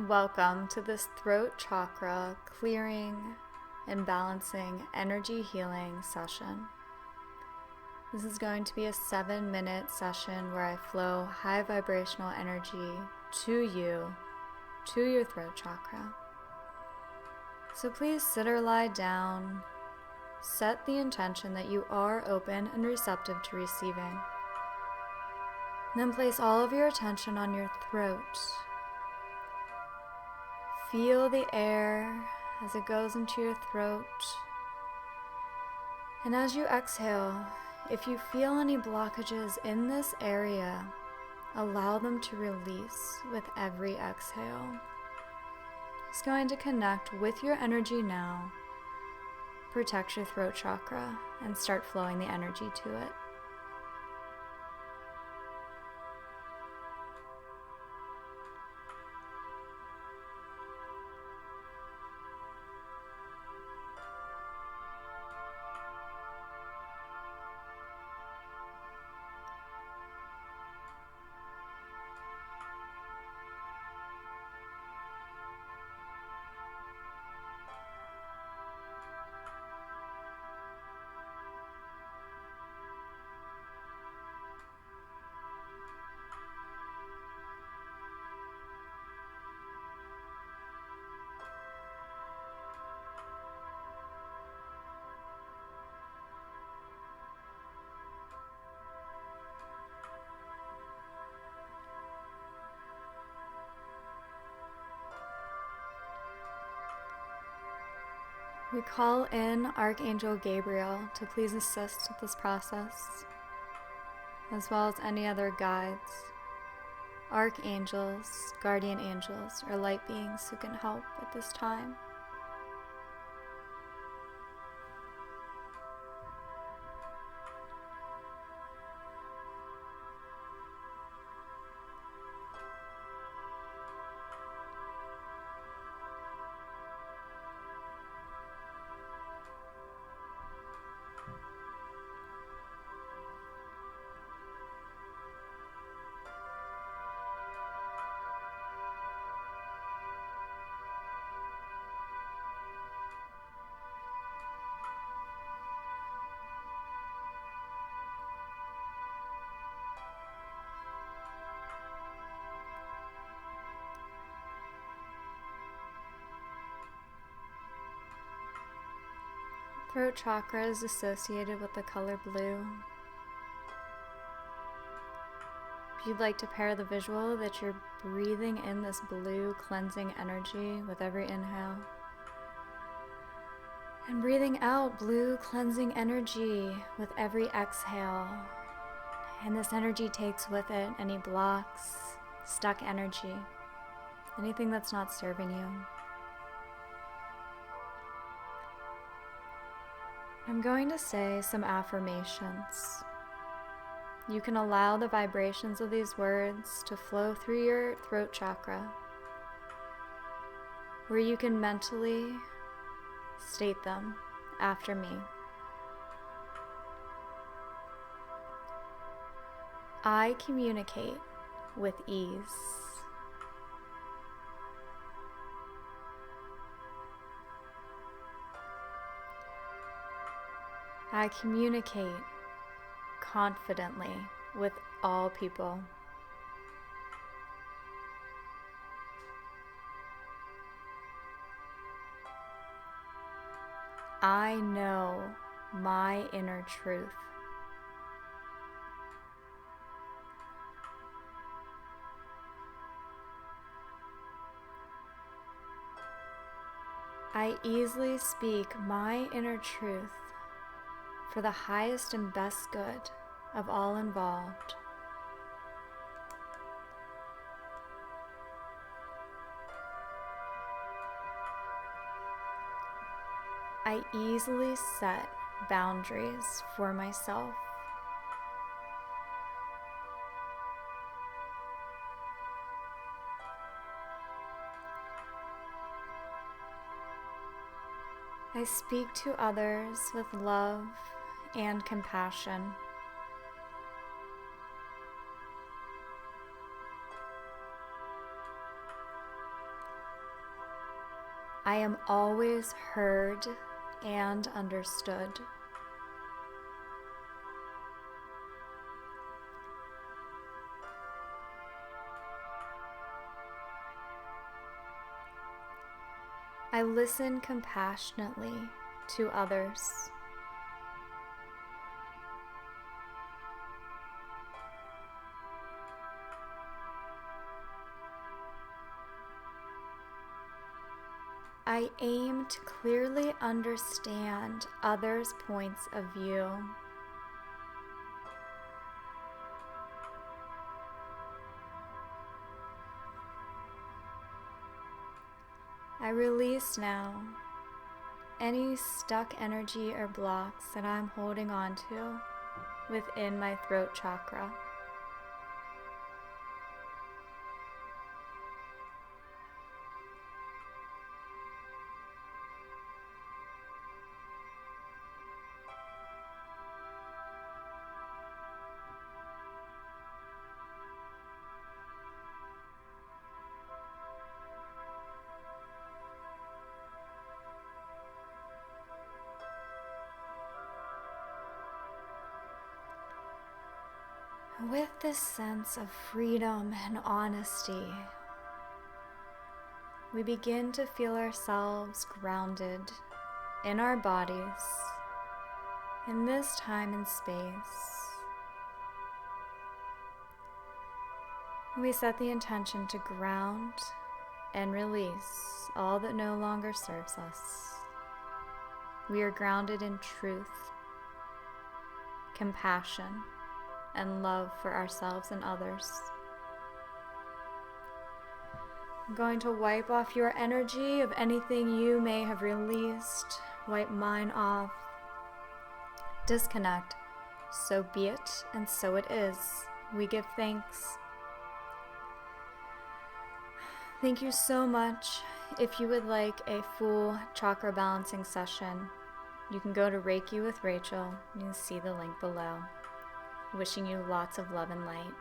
Welcome to this throat chakra clearing and balancing energy healing session. This is going to be a 7-minute session where I flow high vibrational energy to you, to your throat chakra. So please sit or lie down. Set the intention that you are open and receptive to receiving. Then place all of your attention on your throat. Feel the air as it goes into your throat. And as you exhale, if you feel any blockages in this area, allow them to release with every exhale. Just going to connect with your energy now. Protect your throat chakra and start flowing the energy to it. We call in Archangel Gabriel to please assist with this process, as well as any other guides, archangels, guardian angels, or light beings who can help at this time. Throat chakra is associated with the color blue. If you'd like to pair the visual that you're breathing in this blue cleansing energy with every inhale, and breathing out blue cleansing energy with every exhale. And this energy takes with it any blocks, stuck energy, anything that's not serving you. I'm going to say some affirmations. You can allow the vibrations of these words to flow through your throat chakra, where you can mentally state them after me. I communicate with ease. I communicate confidently with all people. I know my inner truth. I easily speak my inner truth for the highest and best good of all involved. I easily set boundaries for myself. I speak to others with love and compassion. I am always heard and understood. I listen compassionately to others. I aim to clearly understand others' points of view. I release now any stuck energy or blocks that I'm holding on to within my throat chakra. With this sense of freedom and honesty, we begin to feel ourselves grounded in our bodies in this time and space. We set the intention to ground and release all that no longer serves us. We are grounded in truth, compassion, and love for ourselves and others. I'm going to wipe off your energy of anything you may have released, wipe mine off, disconnect. So be it, and so it is. We give thanks. Thank you so much. If you would like a full chakra balancing session, you can go to Reiki with Rachel. You can see the link below. Wishing you lots of love and light.